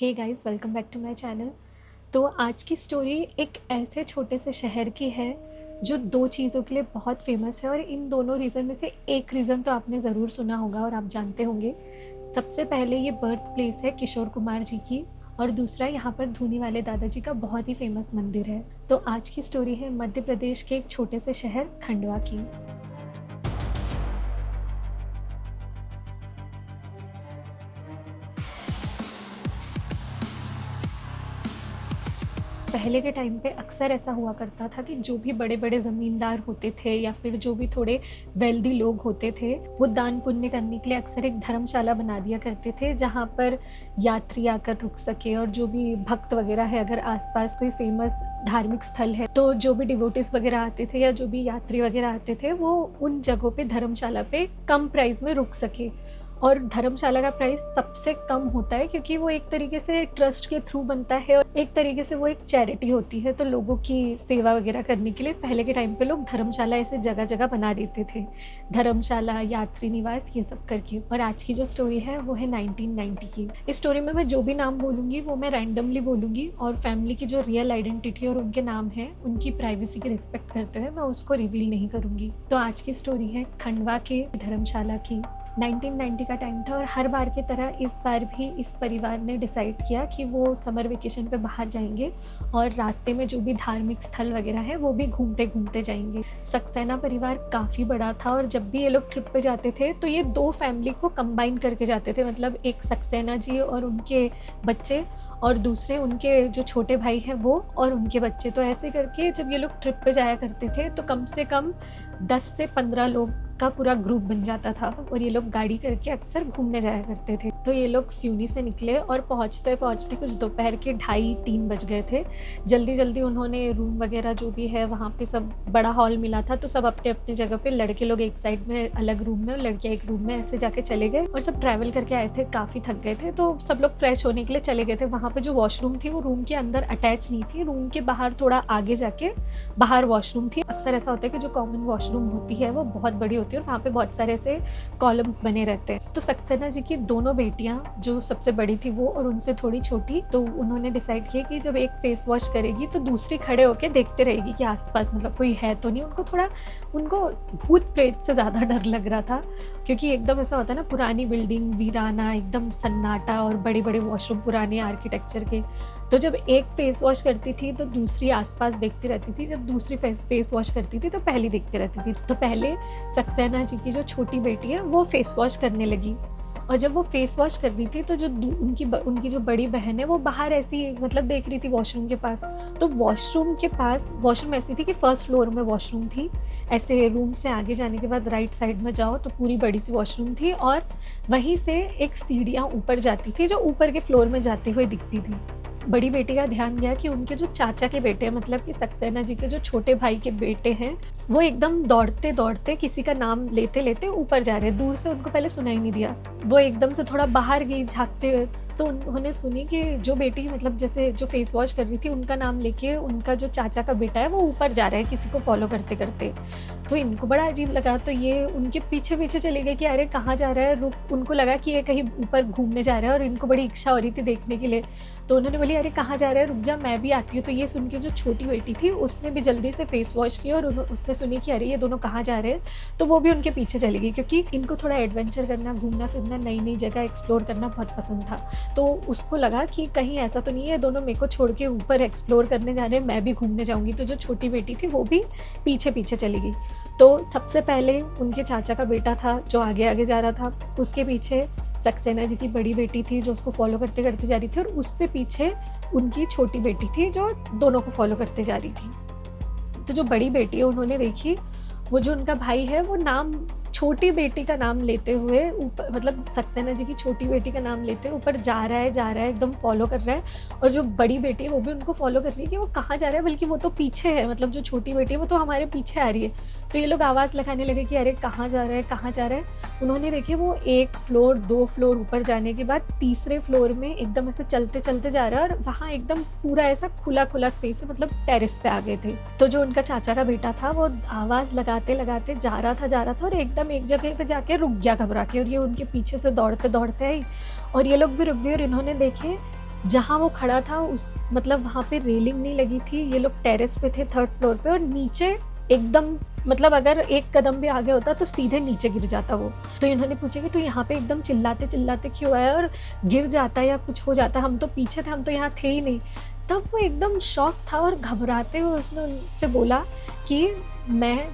Hey guys, welcome back to my channel. तो आज की स्टोरी एक ऐसे छोटे से शहर की है जो दो चीज़ों के लिए बहुत फेमस है, और इन दोनों रीज़न में से एक रीज़न तो आपने ज़रूर सुना होगा और आप जानते होंगे। सबसे पहले ये बर्थ प्लेस है किशोर कुमार जी की, और दूसरा यहाँ पर धूनी वाले दादाजी का बहुत ही फेमस मंदिर है। तो आज की स्टोरी है मध्य प्रदेश के एक छोटे से शहर खंडवा की। पहले के टाइम पे अक्सर ऐसा हुआ करता था कि जो भी बड़े-बड़े ज़मींदार होते थे या फिर जो भी थोड़े वेल्दी लोग होते थे, वो दान पुण्य करने के लिए अक्सर एक धर्मशाला बना दिया करते थे, जहाँ पर यात्री आकर रुक सके। और जो भी भक्त वगैरह है, अगर आसपास कोई फेमस धार्मिक स्थल है, तो जो भी डिवोटीज़ वगैरह आते थे या जो भी यात्री वगैरह आते थे, वो उन जगहों पे धर्मशाला पे कम प्राइस में रुक सके। और धर्मशाला का प्राइस सबसे कम होता है क्योंकि वो एक तरीके से ट्रस्ट के थ्रू बनता है और एक तरीके से वो एक चैरिटी होती है। तो लोगों की सेवा वगैरह करने के लिए पहले के टाइम पे लोग धर्मशाला ऐसे जगह जगह बना देते थे, धर्मशाला, यात्री निवास, ये सब करके। और आज की जो स्टोरी है वो है 1990 की। इस स्टोरी में मैं जो भी नाम बोलूँगी वो मैं रैंडमली बोलूँगी, और फैमिली की जो रियल आइडेंटिटी और उनके नाम है, उनकी प्राइवेसी की रिस्पेक्ट करते हुए मैं उसको रिवील नहीं करूँगी। तो आज की स्टोरी है खंडवा के धर्मशाला की। 1990 का टाइम था और हर बार की तरह इस बार भी इस परिवार ने डिसाइड किया कि वो समर वेकेशन पे बाहर जाएंगे और रास्ते में जो भी धार्मिक स्थल वगैरह है वो भी घूमते घूमते जाएंगे। सक्सेना परिवार काफ़ी बड़ा था और जब भी ये लोग ट्रिप पे जाते थे तो ये दो फैमिली को कंबाइन करके जाते थे, मतलब एक सक्सेना जी और उनके बच्चे और दूसरे उनके जो छोटे भाई हैं वो और उनके बच्चे। तो ऐसे करके जब ये लोग ट्रिप पे जाया करते थे तो कम से कम 10 से 15 लोग का पूरा ग्रुप बन जाता था, और ये लोग गाड़ी करके अक्सर घूमने जाया करते थे। तो ये लोग सिवनी से निकले और पहुँचते पहुँचते कुछ दोपहर के 2:30-3 बज गए थे। जल्दी जल्दी उन्होंने रूम वगैरह जो भी है वहाँ पे, सब बड़ा हॉल मिला था तो सब अपने अपने जगह पे, लड़के लोग एक साइड में अलग रूम में और लड़कियाँ एक रूम में, ऐसे जाके चले गए। और सब ट्रैवल करके आए थे, काफ़ी थक गए थे, तो सब लोग फ्रेश होने के लिए चले गए थे। वहाँ पे जो वॉशरूम थी वो रूम के अंदर अटैच नहीं थी, रूम के बाहर थोड़ा आगे जाके बाहर वॉशरूम थी। अक्सर ऐसा होता है कि जो कॉमन वॉशरूम होती है वो बहुत बड़ी होती है और वहाँ पे बहुत सारे ऐसे कॉलम्स बने रहते हैं। तो सक्सेना जी की दोनों बेटियां, जो सबसे बड़ी थी वो और उनसे थोड़ी छोटी, तो उन्होंने डिसाइड किया कि जब एक फेस वॉश करेगी तो दूसरी खड़े होके देखते रहेगी कि आसपास मतलब कोई है तो नहीं। उनको भूत प्रेत से ज़्यादा डर लग रहा था, क्योंकि एकदम ऐसा होता है ना, पुरानी बिल्डिंग, वीराना, एकदम सन्नाटा और बड़े बड़े वॉशरूम पुराने आर्किटेक्चर के। तो जब एक फेस वॉश करती थी तो दूसरी आसपास देखती रहती थी, जब दूसरी फेस वॉश करती थी तो पहली देखती रहती थी। तो पहले सक्सेना जी की जो छोटी बेटी है वो फेस वॉश करने लगी, और जब वो फेस वॉश कर रही थी तो जो उनकी जो बड़ी बहन है वो बाहर ऐसी मतलब देख रही थी वॉशरूम के पास। तो वॉशरूम के पास, वॉशरूम ऐसी थी कि फर्स्ट फ्लोर में वॉशरूम थी, ऐसे रूम से आगे जाने के बाद राइट साइड में जाओ तो पूरी बड़ी सी वॉशरूम थी, और वहीं से एक सीढ़ियाँ ऊपर जाती थी जो ऊपर के फ्लोर में जाते हुए दिखती थी। बड़ी बेटी का ध्यान गया कि उनके जो चाचा के बेटे हैं, मतलब कि सक्सेना जी के जो छोटे भाई के बेटे हैं, वो एकदम दौड़ते दौड़ते किसी का नाम लेते लेते ऊपर जा रहे हैं। दूर से उनको पहले सुनाई नहीं दिया, वो एकदम से थोड़ा बाहर गई झांकते हुए, तो उन्होंने सुनी कि जो बेटी, मतलब जैसे जो फेस वॉश कर रही थी, उनका नाम लेके उनका जो चाचा का बेटा है वो ऊपर जा रहा है किसी को फॉलो करते करते। तो इनको बड़ा अजीब लगा, तो ये उनके पीछे पीछे चले गए कि अरे कहाँ जा रहा है, रुक। उनको लगा कि ये कहीं ऊपर घूमने जा रहा है और इनको बड़ी इच्छा हो रही थी देखने के लिए। तो उन्होंने बोली अरे कहाँ जा रहा है, रुक जा, मैं भी आती हूँ। तो ये सुन के जो छोटी बेटी थी उसने भी जल्दी से फेस वॉश किया और उसने सुनी कि अरे ये दोनों कहाँ जा रहे हैं, तो वो भी उनके पीछे चली गई, क्योंकि इनको थोड़ा एडवेंचर करना, घूमना फिरना, नई नई जगह एक्सप्लोर करना बहुत पसंद था। तो उसको लगा कि कहीं ऐसा तो नहीं है दोनों मेरे को छोड़ के ऊपर एक्सप्लोर करने जा रहे हैं, मैं भी घूमने जाऊँगी। तो जो छोटी बेटी थी वो भी पीछे पीछे चली गई। तो सबसे पहले उनके चाचा का बेटा था जो आगे आगे जा रहा था, उसके पीछे सक्सेना जी की बड़ी बेटी थी जो उसको फॉलो करते करते जा रही थी, और उससे पीछे उनकी छोटी बेटी थी जो दोनों को फॉलो करते जा रही थी। तो जो बड़ी बेटी है उन्होंने देखी, वो जो उनका भाई है वो नाम, छोटी बेटी का नाम लेते हुए ऊपर, मतलब सक्सेना जी की छोटी बेटी का नाम लेते हुए ऊपर जा रहा है, एकदम फॉलो कर रहा है। और जो बड़ी बेटी है वो भी उनको फॉलो कर रही है कि वो कहाँ जा रहा है, बल्कि वो तो पीछे है, मतलब जो छोटी बेटी है वो तो हमारे पीछे आ रही है। तो ये लोग आवाज़ लगाने लगे कि अरे कहाँ जा रहा है, कहाँ जा रहा है। उन्होंने देखे वो 1 फ्लोर 2 फ्लोर ऊपर जाने के बाद तीसरे फ्लोर में एकदम ऐसे चलते चलते जा रहा है, और वहाँ एकदम पूरा ऐसा खुला खुला स्पेस है, मतलब टेरेस पे आ गए थे। तो जो उनका चाचा का बेटा था वो आवाज़ लगाते लगाते जा रहा था और एकदम एक जगह पे जाके रुक गया घबरा के, और ये उनके पीछे से दौड़ते दौड़ते आई और ये लोग भी रुक गए। और इन्होंने देखे जहाँ वो खड़ा था उस मतलब वहाँ पे रेलिंग नहीं लगी थी, ये लोग टेरेस पे थे 3rd फ्लोर पे और नीचे एकदम मतलब अगर एक कदम भी आगे होता तो सीधे नीचे गिर जाता वो। तो इन्होंने पूछा कि तू यहाँ पे एकदम चिल्लाते-चिल्लाते क्यों आया और गिर जाता या कुछ हो जाता, हम तो पीछे थे, हम तो यहाँ थे ही नहीं। तब वो एकदम शॉक था और घबराते हुए उसने उनसे बोला कि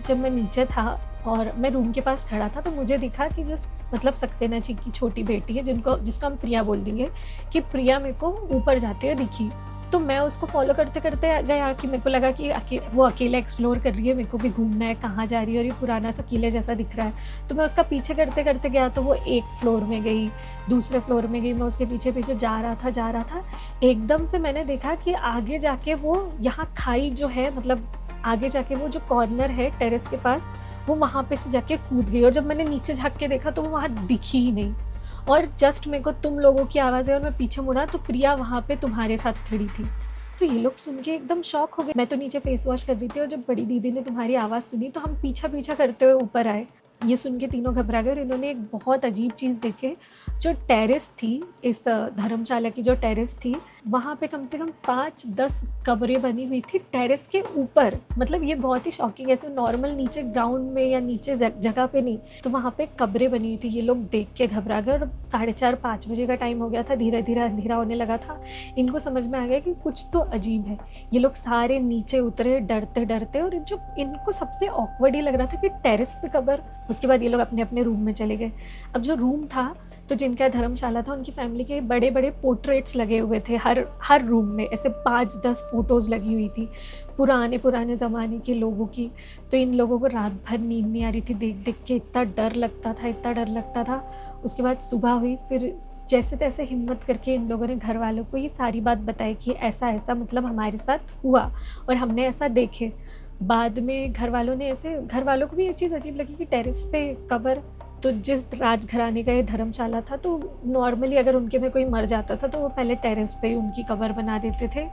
जब मैं नीचे था और मैं रूम के पास खड़ा था तो मुझे दिखा कि जो मतलब सक्सेना जी की छोटी बेटी है जिसको हम प्रिया बोल देंगे, कि प्रिया मेरे को ऊपर जाते हुए दिखी। तो मैं उसको फॉलो करते करते गया कि मेरे को लगा कि वो अकेला एक्सप्लोर कर रही है, मेरे को भी घूमना है, कहाँ जा रही है और ये पुराना सा किले जैसा दिख रहा है। तो मैं उसका पीछे करते करते गया तो वो एक फ्लोर में गई, दूसरे फ्लोर में गई, मैं उसके पीछे पीछे जा रहा था। एकदम से मैंने देखा कि आगे जाके वो यहाँ खाई जो है मतलब आगे जाके वो जो कॉर्नर है टेरेस के पास, वो वहाँ पे से जाके कूद गई और जब मैंने नीचे झाँक के देखा तो वो वहाँ दिखी ही नहीं। और जस्ट मेरे को तुम लोगों की आवाज़ आई और मैं पीछे मुड़ा तो प्रिया वहाँ पे तुम्हारे साथ खड़ी थी। तो ये लोग सुन के एकदम शॉक हो गए। मैं तो नीचे फेस वॉश कर रही थी और जब बड़ी दीदी ने तुम्हारी आवाज़ सुनी तो हम पीछा करते हुए ऊपर आए। ये सुन के तीनों घबरा गए और इन्होंने एक बहुत अजीब चीज़ देखी। जो टेरेस थी, इस धर्मशाला की जो टेरेस थी, वहाँ पे कम से कम 5-10 कब्रें बनी हुई थी टेरेस के ऊपर। मतलब ये बहुत ही शॉकिंग, ऐसे नॉर्मल नीचे ग्राउंड में या नीचे जगह पे नहीं, तो वहाँ पे कब्रें बनी हुई थी। ये लोग देख के घबरा गए और 4:30-5 बजे का टाइम हो गया था, धीरे धीरे अंधेरा होने लगा था। इनको समझ में आ गया कि कुछ तो अजीब है। ये लोग सारे नीचे उतरे डरते डरते और जो इनको सबसे ऑकवर्ड ये लग रहा था कि टेरेस पे कब्र। उसके बाद ये लोग अपने अपने रूम में चले गए। अब जो रूम था तो जिनका धर्मशाला था उनकी फैमिली के बड़े बड़े पोर्ट्रेट्स लगे हुए थे हर रूम में, ऐसे 5-10 फ़ोटोज़ लगी हुई थी पुराने ज़माने के लोगों की। तो इन लोगों को रात भर नींद नहीं आ रही थी देख देख के, इतना डर लगता था। उसके बाद सुबह हुई, फिर जैसे तैसे हिम्मत करके इन लोगों ने घर वालों को ये सारी बात बताई कि ऐसा ऐसा मतलब हमारे साथ हुआ और हमने ऐसा देखे। बाद में घर वालों को भी ये चीज़ अजीब लगी कि टेरेस पे कब्र। तो जिस राजघराने का ये धर्मशाला था तो नॉर्मली अगर उनके में कोई मर जाता था तो वो पहले टेरेस पे ही उनकी कब्र बना देते थे।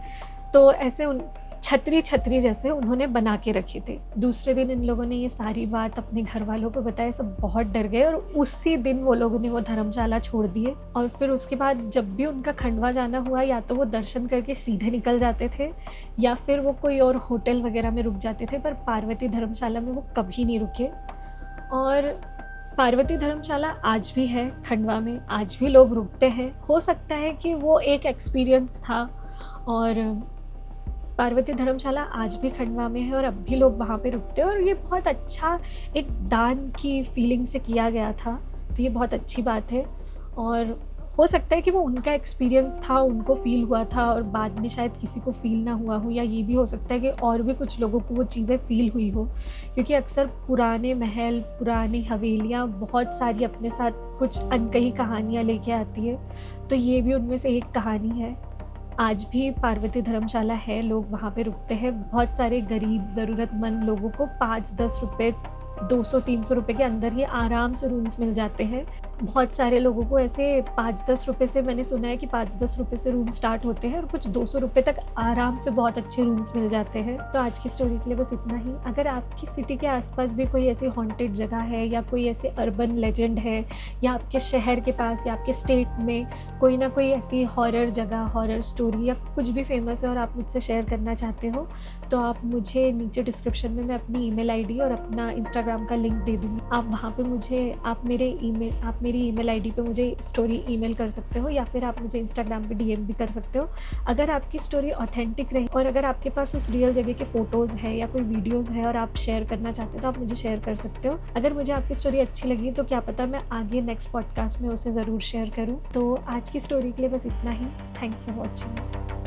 तो ऐसे छतरी जैसे उन्होंने बना के रखे थे। दूसरे दिन इन लोगों ने ये सारी बात अपने घर वालों को बताया, सब बहुत डर गए और उसी दिन वो लोगों ने वो धर्मशाला छोड़ दिए। और फिर उसके बाद जब भी उनका खंडवा जाना हुआ या तो वो दर्शन करके सीधे निकल जाते थे या फिर वो कोई और होटल वगैरह में रुक जाते थे, पर पार्वती धर्मशाला में वो कभी नहीं रुके। और पार्वती धर्मशाला आज भी है खंडवा में, आज भी लोग रुकते हैं। हो सकता है कि वो एक एक्सपीरियंस था और पार्वती धर्मशाला आज भी खंडवा में है और अब भी लोग वहाँ पे रुकते हैं और ये बहुत अच्छा एक दान की फीलिंग से किया गया था, तो ये बहुत अच्छी बात है। और हो सकता है कि वो उनका एक्सपीरियंस था, उनको फ़ील हुआ था और बाद में शायद किसी को फ़ील ना हुआ हो, या ये भी हो सकता है कि और भी कुछ लोगों को वो चीज़ें फ़ील हुई हो, क्योंकि अक्सर पुराने महल, पुरानी हवेलियाँ बहुत सारी अपने साथ कुछ अनकही कहानियाँ लेके आती है, तो ये भी उनमें से एक कहानी है। आज भी पार्वती धर्मशाला है, लोग वहाँ पे रुकते हैं। बहुत सारे गरीब ज़रूरतमंद लोगों को 5-10 रुपये, 200-300 रुपये के अंदर ही आराम से रूम्स मिल जाते हैं। बहुत सारे लोगों को ऐसे 5-10 रुपये से, मैंने सुना है कि 5-10 रुपये से रूम स्टार्ट होते हैं और कुछ 200 रुपये तक आराम से बहुत अच्छे रूम्स मिल जाते हैं। तो आज की स्टोरी के लिए बस इतना ही। अगर आपकी सिटी के आसपास भी कोई ऐसी हॉन्टेड जगह है या कोई ऐसे अर्बन लेजेंड है या आपके शहर के पास या आपके स्टेट में कोई ना कोई ऐसी हॉरर जगह, हॉरर स्टोरी या कुछ भी फेमस है और आप मुझसे शेयर करना चाहते हो तो आप मुझे नीचे डिस्क्रिप्शन में मैं अपनी ईमेल आईडी और अपना इंस्टाग्राम का लिंक दे दूँगी। आप वहाँ पे मुझे आप मेरी ईमेल आईडी पे मुझे स्टोरी ईमेल कर सकते हो या फिर आप मुझे इंस्टाग्राम पे डीएम भी कर सकते हो। अगर आपकी स्टोरी ऑथेंटिक रही और अगर आपके पास उस रियल जगह के फ़ोटोज़ है या कोई वीडियोज़ है और आप शेयर करना चाहते हो तो आप मुझे शेयर कर सकते हो। अगर मुझे आपकी स्टोरी अच्छी लगी तो क्या पता मैं आगे नेक्स्ट पॉडकास्ट में उसे ज़रूर शेयर करूँ। तो आज की स्टोरी के लिए बस इतना ही। Thanks for watching.